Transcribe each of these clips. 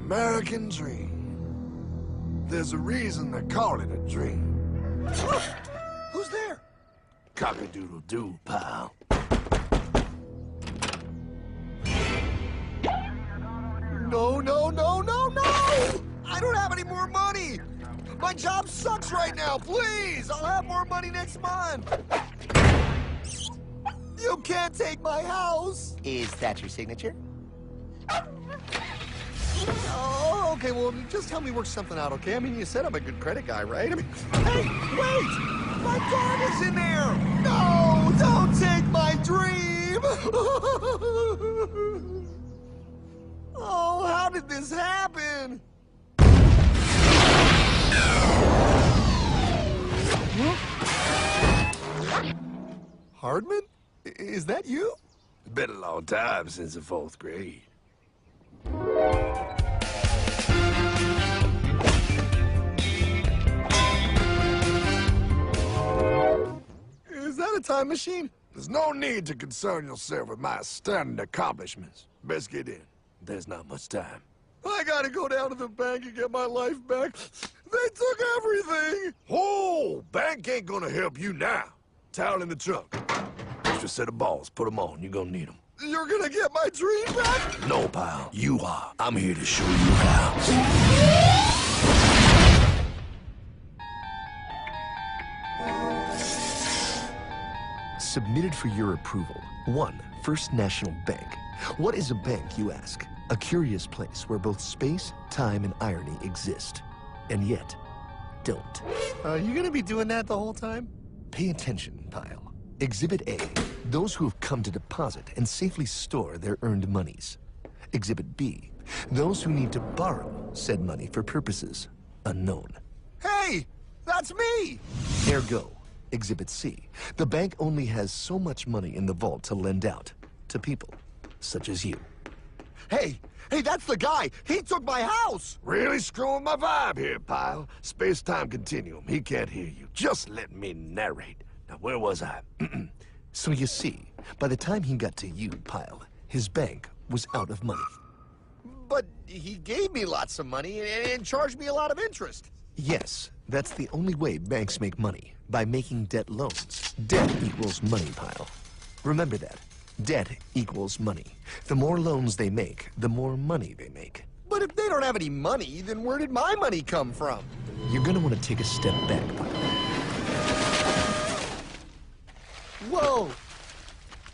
American dream. There's a reason they call it a dream. Who's there? Cock-a-doodle-doo, pal. No, no, no, no, no! I don't have any more money! My job sucks right now, please! I'll have more money next month! You can't take my house! Is that your signature? Oh, okay, well, just help me work something out, okay? I mean, you said I'm a good credit guy, right? I mean, hey, wait! My dog is in there! No, don't take my dream! Oh, how did this happen? Hardman? Is that you? It's been a long time since the 4th grade. Is that a time machine? There's no need to concern yourself with my stunning accomplishments. Best get in. There's not much time. I gotta go down to the bank and get my life back. They took everything! Oh, bank ain't gonna help you now. Towel in the trunk. Extra set of balls. Put them on. You're gonna need them. You're gonna get my dream back? No, pal. You are. I'm here to show you how. Submitted for your approval. 1. First National Bank. What is a bank, you ask? A curious place where both space, time, and irony exist. And yet, don't. Are you gonna be doing that the whole time? Pay attention, pile. Exhibit A. Those who have come to deposit and safely store their earned monies. Exhibit B. Those who need to borrow said money for purposes unknown. Hey! That's me! Ergo, Exhibit C. The bank only has so much money in the vault to lend out to people such as you. Hey! Hey, that's the guy! He took my house! Really screwing my vibe here, pal. Space-time continuum. He can't hear you. Just let me narrate. Now, where was I? So you see, by the time he got to you, pile, his bank was out of money. But he gave me lots of money and charged me a lot of interest. Yes, that's the only way banks make money, by making debt loans. Debt equals money, pile. Remember that. Debt equals money. The more loans they make, the more money they make. But if they don't have any money, then where did my money come from? You're gonna want to take a step back, pile. Whoa!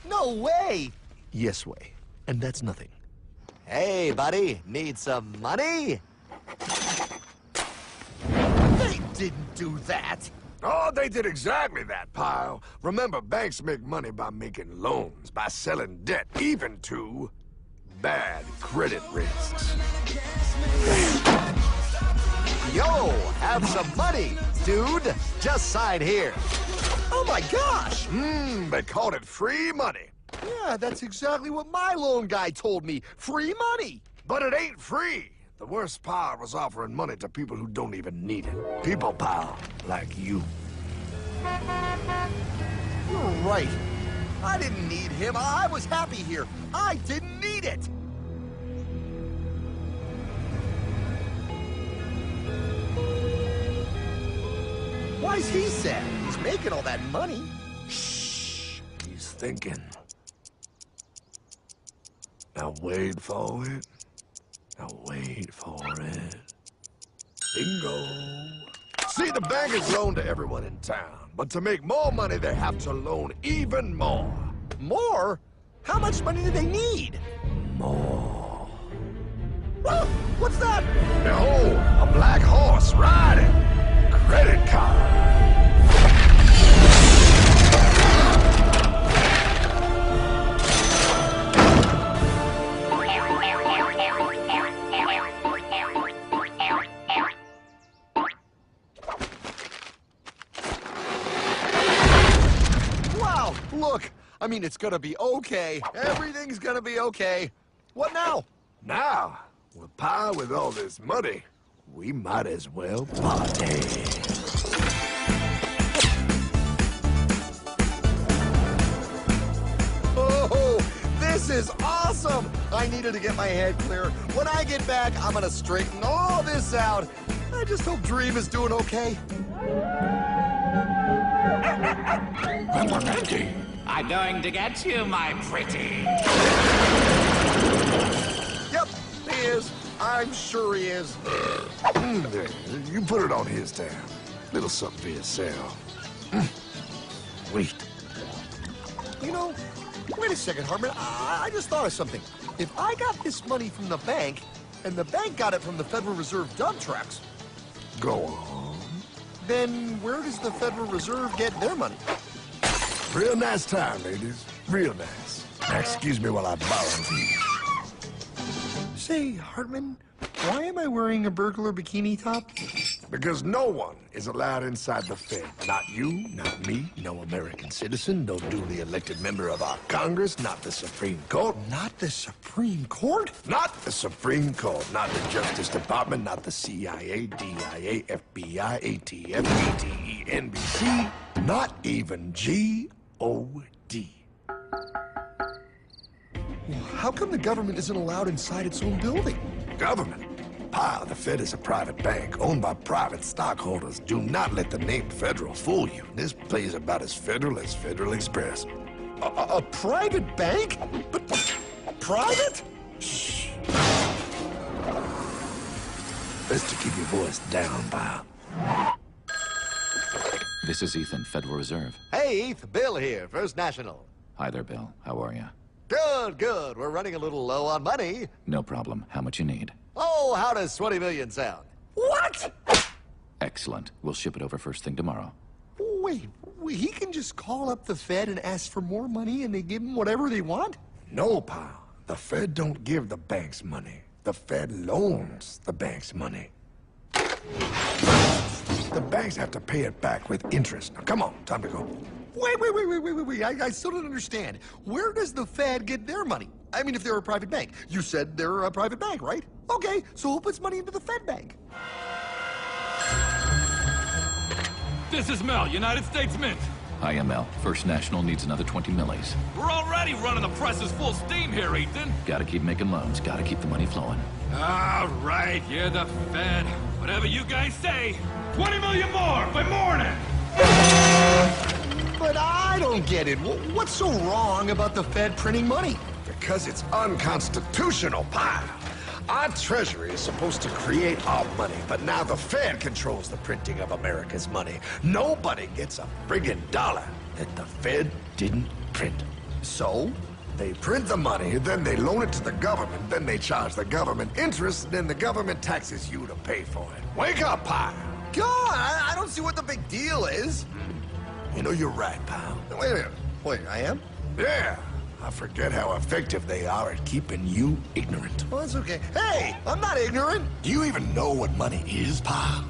No way! Yes way. And that's nothing. Hey, buddy, need some money? They didn't do that! Oh, they did exactly that, pal. Remember, banks make money by making loans, by selling debt, even to bad credit risks. Yo, have some money, dude. Just sign here. Oh my gosh! They called it free money. Yeah, that's exactly what my loan guy told me. Free money! But it ain't free. The worst part was offering money to people who don't even need it. People, pal, like you. You're right. I didn't need him. I was happy here. I didn't need it. Why's he sad? He's making all that money. Shh. He's thinking. Now wait for it. Now wait for it. Bingo. See, the bank is loaned to everyone in town. But to make more money, they have to loan even more. More? How much money do they need? More. Whoa, what's that? Behold, a black horse riding. Credit card. Wow, look. I mean, it's gonna be okay. Everything's gonna be okay. What now? Now, with power with all this money, we might as well party. Oh, this This is awesome! I needed to get my head clear. When I get back, I'm gonna straighten all this out. I just hope Dream is doing okay. I'm going to get you, my pretty. Yep, he is. I'm sure he is. There, you put it on his tab. Little something for yourself. Wait. You know, wait a second, Hartman. I just thought of something. If I got this money from the bank, and the bank got it from the Federal Reserve dump trucks, Go on. then where does the Federal Reserve get their money? Real nice time, ladies. Real nice. Now, excuse me while I borrow these. Say, Hartman, why am I wearing a burglar bikini top? Because no one is allowed inside the Fed. Not you, not me, no American citizen, no duly elected member of our Congress, not the Supreme Court. Not the Supreme Court? Not the Supreme Court, not the Justice Department, not the CIA, DIA, FBI, ATF, ATE, NBC, not even G.O.D. How come the government isn't allowed inside its own building? Government? Pile, the Fed is a private bank owned by private stockholders. Do not let the name Federal fool you. This place is about as federal as Federal Express. A private bank? But private? Shh. Best to keep your voice down, pal. This is Ethan, Federal Reserve. Hey, Eth, Bill here, First National. Hi there, Bill. How are you? Good, good. We're running a little low on money. No problem. How much you need? Oh, how does 20 million sound? What? Excellent. We'll ship it over first thing tomorrow. Wait, he can just call up the Fed and ask for more money and they give him whatever they want? No, pal. The Fed don't give the banks money. The Fed loans the banks money. The banks have to pay it back with interest. Now, come on, time to go. Wait. I still don't understand. Where does the Fed get their money? I mean, if they're a private bank. You said they're a private bank, right? Okay, so who puts money into the Fed bank? This is Mel, United States Mint. Hi, ML. First National needs another 20 millis. We're already running the presses full steam here, Ethan. Gotta keep making loans. Gotta keep the money flowing. All right, you're the Fed. Whatever you guys say. 20 million more by morning. But I don't get it. What's so wrong about the Fed printing money? Because it's unconstitutional, pal. Our Treasury is supposed to create our money, but now the Fed controls the printing of America's money. Nobody gets a friggin' dollar that the Fed didn't print. So? They print the money, then they loan it to the government, then they charge the government interest, then the government taxes you to pay for it. Wake up, pal! God, I don't see what the big deal is. You know, you're right, pal. Wait a minute. Wait, I am? Yeah, I forget how effective they are at keeping you ignorant. Well, that's okay. Hey, I'm not ignorant. Do you even know what money is, pal?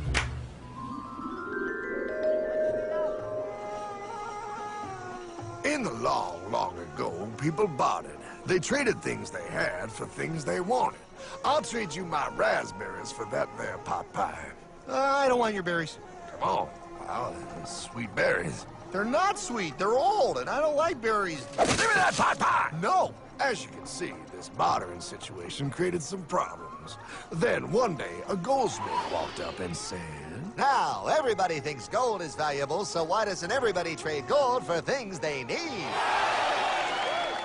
In the long, long ago, people bartered. They traded things they had for things they wanted. I'll trade you my raspberries for that there pot pie. I don't want your berries. Come on, pal, those sweet berries. They're not sweet. They're old, and I don't like berries. Give me that pot pie! No. As you can see, this bartering situation created some problems. Then one day, a goldsmith walked up and said, Now, everybody thinks gold is valuable, so why doesn't everybody trade gold for things they need?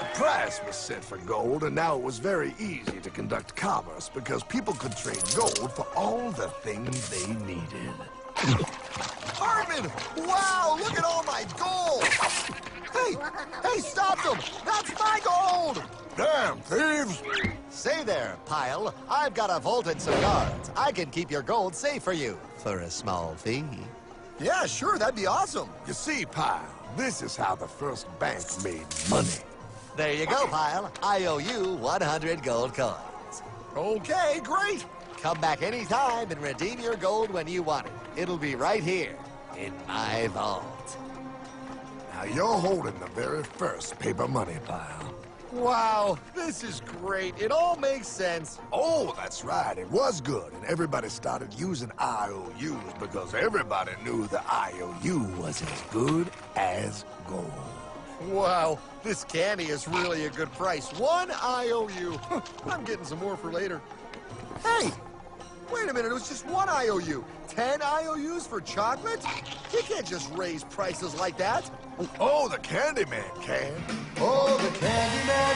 a price was set for gold, and now it was very easy to conduct commerce because people could trade gold for all the things they needed. Hartman! Wow, look at all my gold! Hey, stop them! That's my gold! Damn thieves! Say there, Pile. I've got a vault and some guards. I can keep your gold safe for you for a small fee. Yeah, sure, that'd be awesome. You see, Pile, this is how the first bank made money. There you go, Pile. I owe you 100 gold coins. Okay, great. Come back anytime and redeem your gold when you want it. It'll be right here in my vault. Now you're holding the very first paper money, Pile. Wow, this is great. It all makes sense. Oh, that's right. It was good, and everybody started using IOUs because everybody knew the IOU was as good as gold. Wow, this candy is really a good price. 1 IOU. I'm getting some more for later. Hey, wait a minute, it was just 1 IOU. 10 IOUs for chocolate? You can't just raise prices like that. Oh, the Candyman can. Oh, the Candyman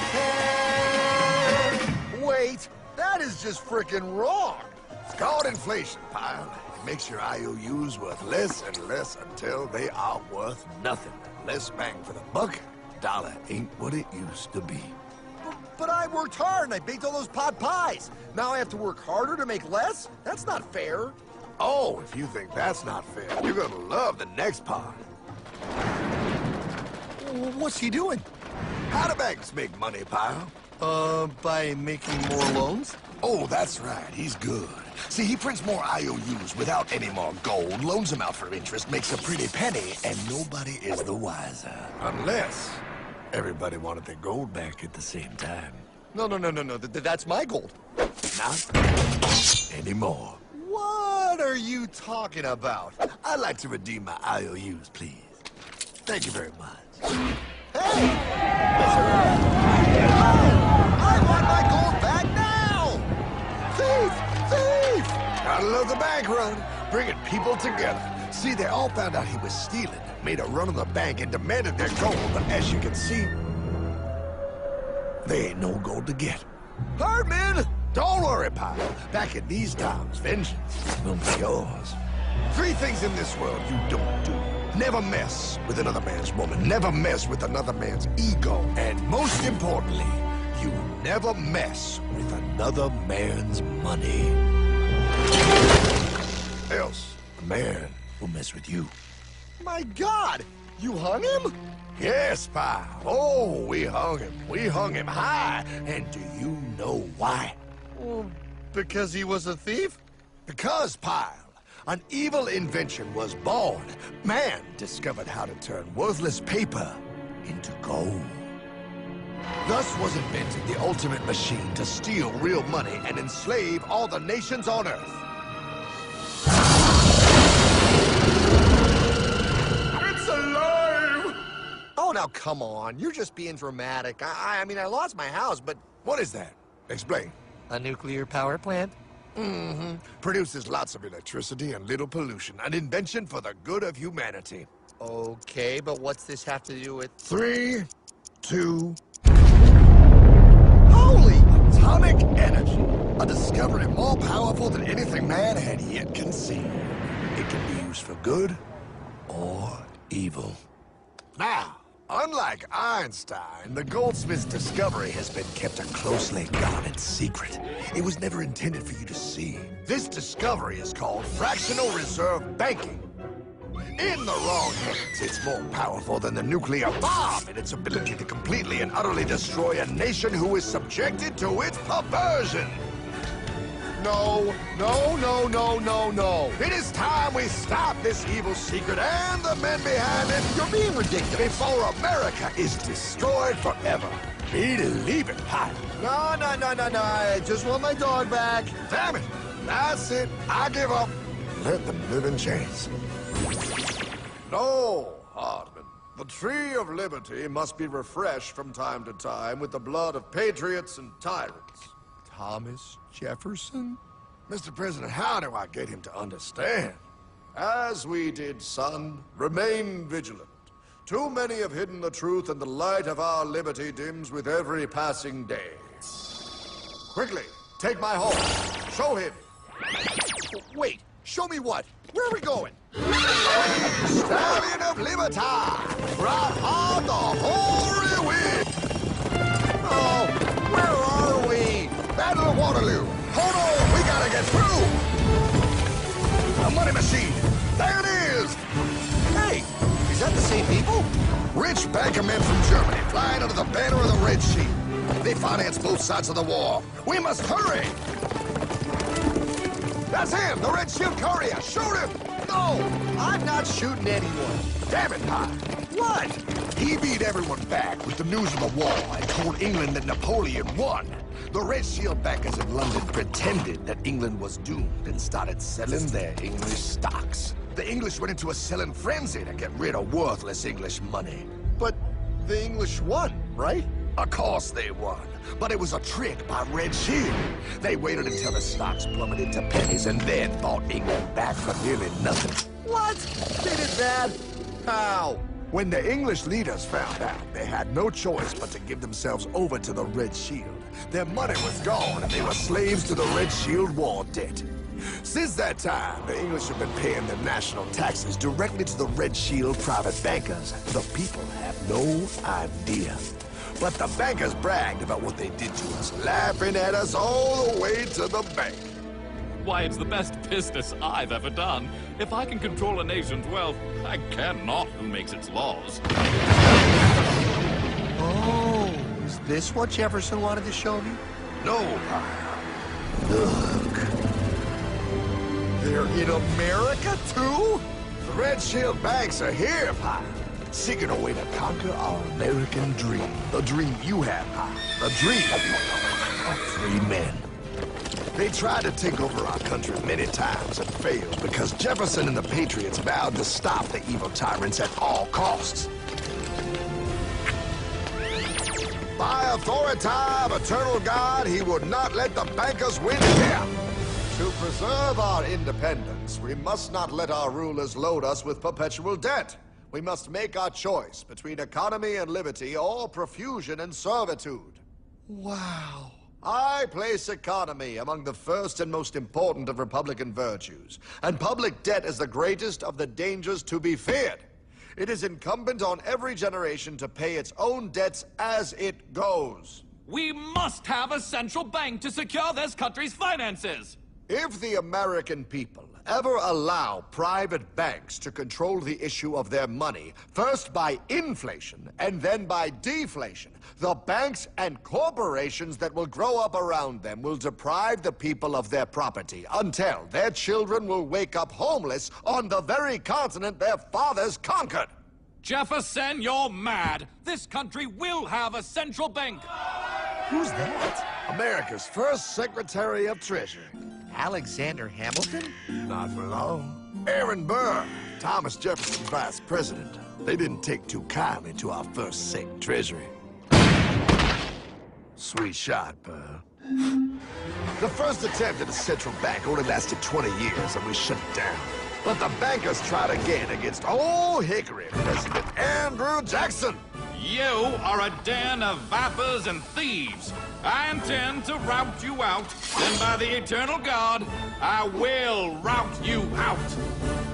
can. Wait, that is just frickin' wrong. It's called inflation, pal. It makes your IOUs worth less and less until they are worth nothing. Less bang for the buck. Dollar ain't what it used to be. But I worked hard and I baked all those pot pies. Now I have to work harder to make less? That's not fair. Oh, if you think that's not fair, you're gonna love the next part. What's he doing? How do banks make money, pal? By making more loans? Oh, that's right. He's good. See, he prints more IOUs without any more gold, loans them out for interest, makes a pretty penny, and nobody is the wiser. Unless everybody wanted their gold back at the same time. No. That's my gold. Not anymore. What are you talking about? I'd like to redeem my IOUs, please. Thank you very much. Hey! I want my gold back now! Thief! Thief! Gotta love the bank run, bringing people together. See, they all found out he was stealing, made a run on the bank, and demanded their gold. But as you can see, there ain't no gold to get. Hardman! Don't worry, pal. Back in these times, vengeance will be yours. 3 things in this world you don't do. Never mess with another man's woman. Never mess with another man's ego. And most importantly, you never mess with another man's money. Else, a man will mess with you. My God! You hung him? Yes, pal. Oh, we hung him. We hung him high. And do you know why? Well, because he was a thief? Because, pal, an evil invention was born. Man discovered how to turn worthless paper into gold. Thus was invented the ultimate machine to steal real money and enslave all the nations on Earth. It's alive! Oh, now come on. You're just being dramatic. I mean, I lost my house, but... What is that? Explain. A nuclear power plant? Mm-hmm. Produces lots of electricity and little pollution. An invention for the good of humanity. Okay, but what's this have to do with... 3, 2... Holy! Atomic energy. A discovery more powerful than anything man had yet conceived. It can be used for good or evil. Now, unlike Einstein, the goldsmith's discovery has been kept a closely guarded secret. It was never intended for you to see. This discovery is called fractional reserve banking. In the wrong hands, it's more powerful than the nuclear bomb in its ability to completely and utterly destroy a nation who is subjected to its perversion. No. It is time we stop this evil secret and the men behind it. You're being ridiculous. Before America is destroyed forever. Believe it, Pop. No. I just want my dog back. Damn it. That's it. I give up. Let them live in chains. No, Hardman. The tree of liberty must be refreshed from time to time with the blood of patriots and tyrants. Thomas Jefferson? Mr. President, how do I get him to understand? As we did, son, remain vigilant. Too many have hidden the truth, and the light of our liberty dims with every passing day. Quickly, take my horse. Show him. Wait, show me what? Where are we going? Stallion of Liberty! Right on the hoary wind! Oh, where are we? Battle of Waterloo! Hold on, we gotta get through! A money machine! There it is! Hey, is that the same people? Rich banker men from Germany flying under the banner of the Red Sheet. They finance both sides of the war. We must hurry! That's him, the Red Shield courier! Shoot him! No, I'm not shooting anyone. Damn it, Pop! What? He beat everyone back with the news of the war and told England that Napoleon won. The Red Shield backers in London pretended that England was doomed and started selling their English stocks. The English went into a selling frenzy to get rid of worthless English money. But The English won, right? Of course they won. But it was a trick by Red Shield. They waited until the stocks plummeted to pennies and then bought England back for nearly nothing. What? They did that? How? When the English leaders found out, they had no choice but to give themselves over to the Red Shield. Their money was gone, and they were slaves to the Red Shield war debt. Since that time, the English have been paying their national taxes directly to the Red Shield private bankers. The people have no idea. But the bankers bragged about what they did to us, laughing at us all the way to the bank. Why, it's the best business I've ever done. If I can control a nation's wealth, I cannot who makes its laws. Oh, is this what Jefferson wanted to show me? No, look. They're in America, too? The Red Shield banks are here, Pyle, seeking a way to conquer our American dream. The dream you have, Pyle. The dream of free men. They tried to take over our country many times and failed because Jefferson and the Patriots vowed to stop the evil tyrants at all costs. By authority of eternal God, he would not let the bankers win again. To preserve our independence, we must not let our rulers load us with perpetual debt. We must make our choice between economy and liberty or profusion and servitude. Wow. I place economy among the first and most important of Republican virtues, and public debt is the greatest of the dangers to be feared. It is incumbent on every generation to pay its own debts as it goes. We must have a central bank to secure this country's finances. If the American people ever allow private banks to control the issue of their money, first by inflation and then by deflation, the banks and corporations that will grow up around them will deprive the people of their property until their children will wake up homeless on the very continent their fathers conquered. Jefferson, you're mad. This country will have a central bank. Who's that? America's first Secretary of Treasury. Alexander Hamilton? Not for long. Aaron Burr, Thomas Jefferson's vice president. They didn't take too kindly to our first Sec Treasury. Sweet shot, Burr. The first attempt at a central bank only lasted 20 years and we shut it down. But the bankers tried again against Old Hickory President Andrew Jackson. You are a den of vipers and thieves. I intend to rout you out, and by the eternal God, I will rout you out.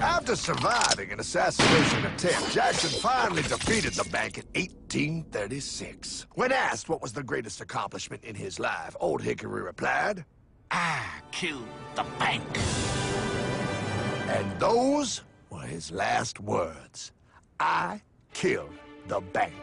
After surviving an assassination attempt, Jackson finally defeated the bank in 1836. When asked what was the greatest accomplishment in his life, Old Hickory replied, I killed the bank. and those were his last words. I killed the bank.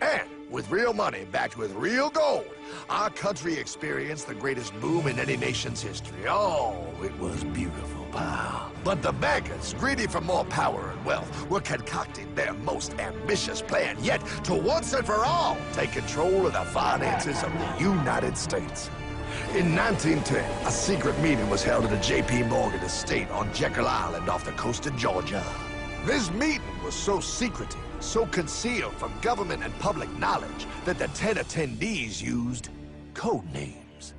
And with real money backed with real gold, our country experienced the greatest boom in any nation's history. Oh, it was beautiful, pal. But the bankers, greedy for more power and wealth, were concocting their most ambitious plan yet to once and for all take control of the finances of the United States. In 1910, a secret meeting was held at a J.P. Morgan estate on Jekyll Island off the coast of Georgia. This meeting was so secretive, so concealed from government and public knowledge that the 10 attendees used code names.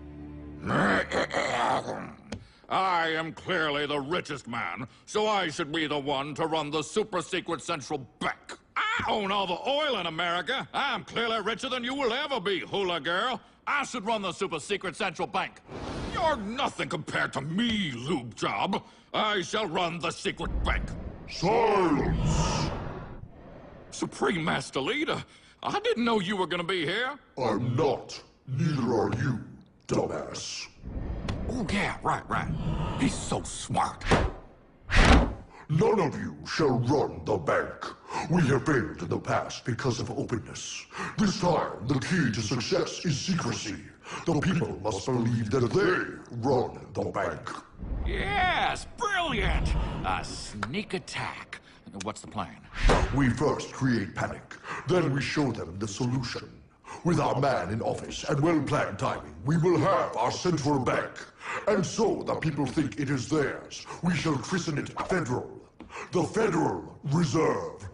I am clearly the richest man, so I should be the one to run the super-secret central bank. I own all the oil in America. I'm clearly richer than you will ever be, hula girl. I should run the super-secret central bank. You're nothing compared to me, lube job. I shall run the secret bank. Silence! Supreme Master Leader, I didn't know you were gonna be here. I'm not. Neither are you, dumbass. Oh, yeah, right. He's so smart. None of you shall run the bank. We have failed in the past because of openness. This time, the key to success is secrecy. The people must believe that they run the bank. Yes, brilliant! A sneak attack. What's the plan? We first create panic, then we show them the solution. With our man in office and well-planned timing, we will have our central bank. And so the people think it is theirs. We shall christen it Federal. The Federal Reserve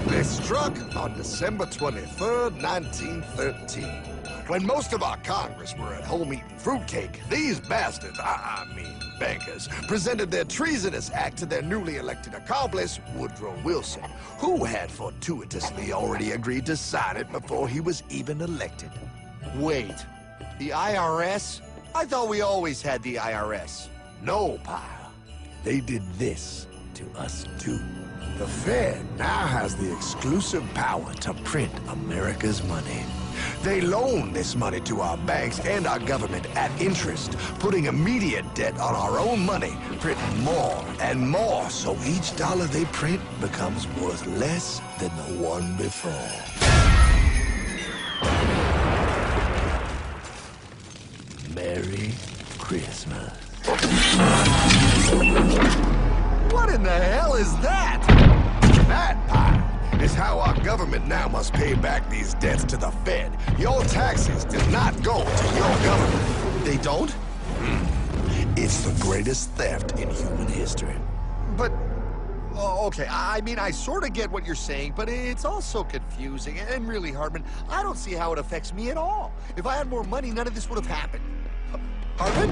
They struck on December 23rd, 1913. When most of our Congress were at home eating fruitcake, these bastards, I mean bankers, presented their treasonous act to their newly elected accomplice, Woodrow Wilson, who had fortuitously already agreed to sign it before he was even elected. Wait, the IRS? I thought we always had the IRS. No, pal. They did this to us too. The Fed now has the exclusive power to print America's money. They loan this money to our banks and our government at interest, putting immediate debt on our own money, printing more and more, so each dollar they print becomes worth less than the one before. Merry Christmas. What in the hell is that? That, pal, is how our government now must pay back these debts to the Fed. Your taxes did not go to your government. They don't? It's the greatest theft in human history. But, oh, okay, I mean, I sort of get what you're saying, but it's all so confusing. And really, Hartman, I don't see how it affects me at all. If I had more money, none of this would have happened. Hartman?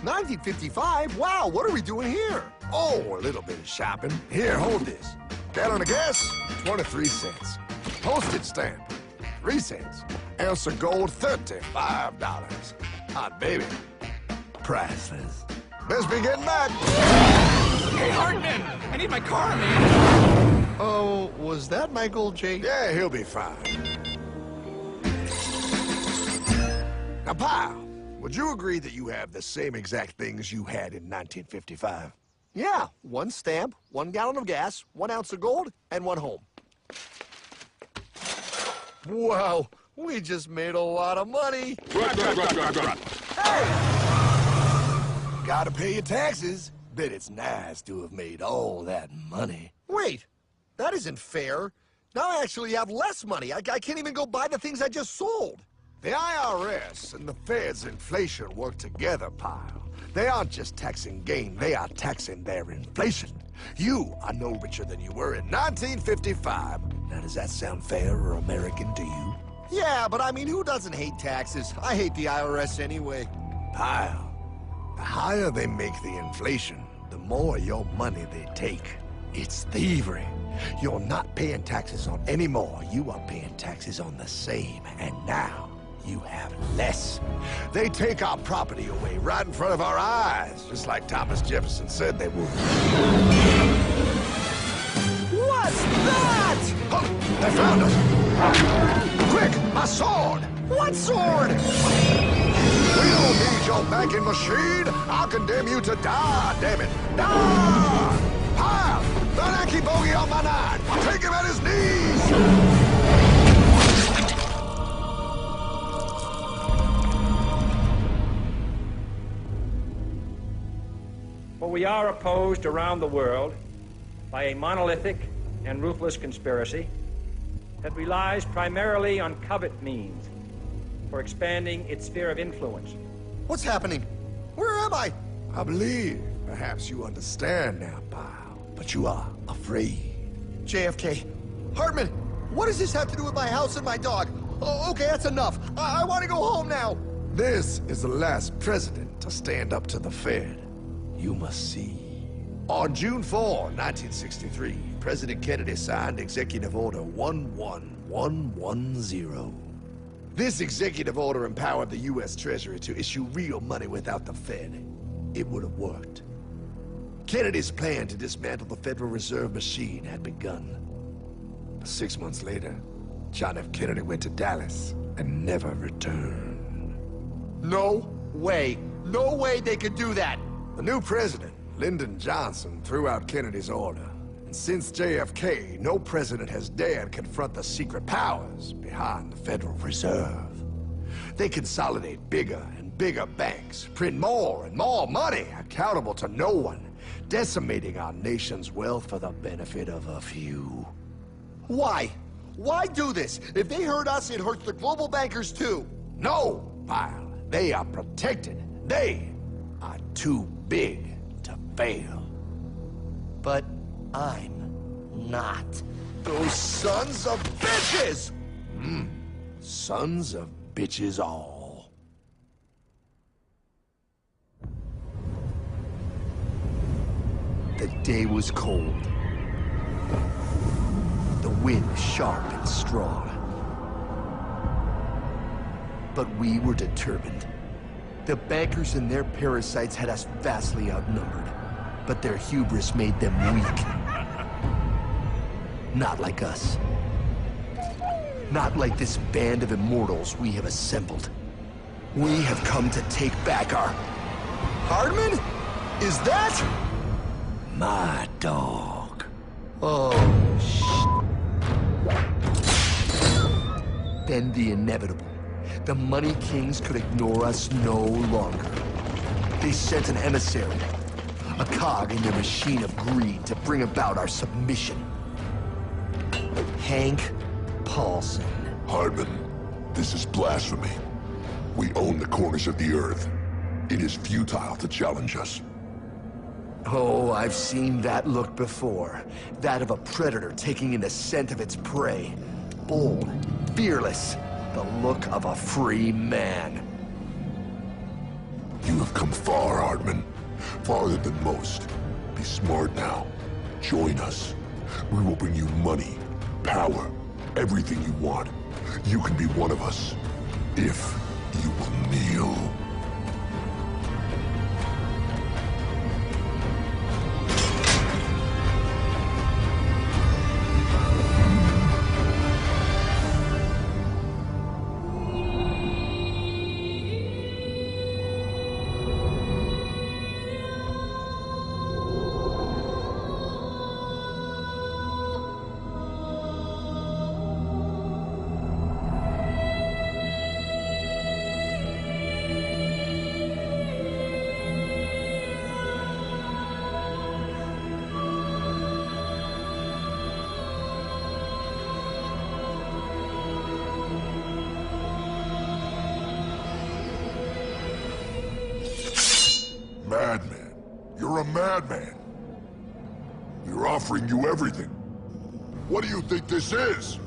1955? Wow, what are we doing here? Oh, a little bit of shopping. Here, hold this. Gallon of gas, 23 cents. Postage stamp, 3 cents. Ounce of gold, $35. Hot baby, priceless. Best be getting back. Hey, Hartman! I need my car, man! Oh, was that Michael J? Yeah, he'll be fine. Now, pal, would you agree that you have the same exact things you had in 1955? Yeah, 1 stamp, 1 gallon of gas, 1 ounce of gold, and 1 home. Wow, we just made a lot of money. Gotta pay your taxes. Bet it's nice to have made all that money. Wait, that isn't fair. Now I actually have less money. I can't even go buy the things I just sold. The IRS and the Fed's inflation work together, pal. They aren't just taxing gain, they are taxing their inflation. You are no richer than you were in 1955. Now, does that sound fair or American to you? Yeah, but I mean, who doesn't hate taxes? I hate the IRS anyway. Pal, the higher they make the inflation, the more your money they take. It's thievery. You're not paying taxes on any more. You are paying taxes on the same. And now, you have less. They take our property away right in front of our eyes, just like Thomas Jefferson said they would. What's that? Oh, they found us! Quick, my sword! What sword? We don't need your banking machine! I'll condemn you to die, damn it! Die! Pile! The Yankee bogey on my 9! Take him at his knees! For we are opposed around the world by a monolithic and ruthless conspiracy that relies primarily on covert means for expanding its sphere of influence. What's happening? Where am I? I believe perhaps you understand now, pal, but you are afraid. JFK. Hartman, what does this have to do with my house and my dog? Oh, okay, that's enough. I want to go home now. This is the last president to stand up to the Fed. You must see. On June 4, 1963, President Kennedy signed Executive Order 11110. This executive order empowered the U.S. Treasury to issue real money without the Fed. It would have worked. Kennedy's plan to dismantle the Federal Reserve machine had begun. But 6 months later, John F. Kennedy went to Dallas and never returned. No way. No way they could do that. The new president, Lyndon Johnson, threw out Kennedy's order. And since JFK, no president has dared confront the secret powers behind the Federal Reserve. They consolidate bigger and bigger banks, print more and more money, accountable to no one, decimating our nation's wealth for the benefit of a few. Why? Why do this? If they hurt us, it hurts the global bankers too. No, Pyle. They are protected. They are too big to fail. But I'm not. Those sons of bitches! Sons of bitches all. The day was cold. The wind sharp and strong. But we were determined. The bankers and their parasites had us vastly outnumbered, but their hubris made them weak. Not like us. Not like this band of immortals we have assembled. We have come to take back our... Hardman? Is that... My dog. Oh, Then the inevitable. The Money Kings could ignore us no longer. They sent an emissary, a cog in their machine of greed to bring about our submission. Hank Paulson. Hardman, this is blasphemy. We own the corners of the earth. It is futile to challenge us. Oh, I've seen that look before. That of a predator taking in the scent of its prey. Bold, fearless, the look of a free man. You have come far, Hardman. Farther than most. Be smart now. Join us. We will bring you money, power, everything you want. You can be one of us, if you will kneel. Madman. You're a madman. We're offering you everything. What do you think this is?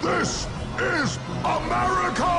This is America!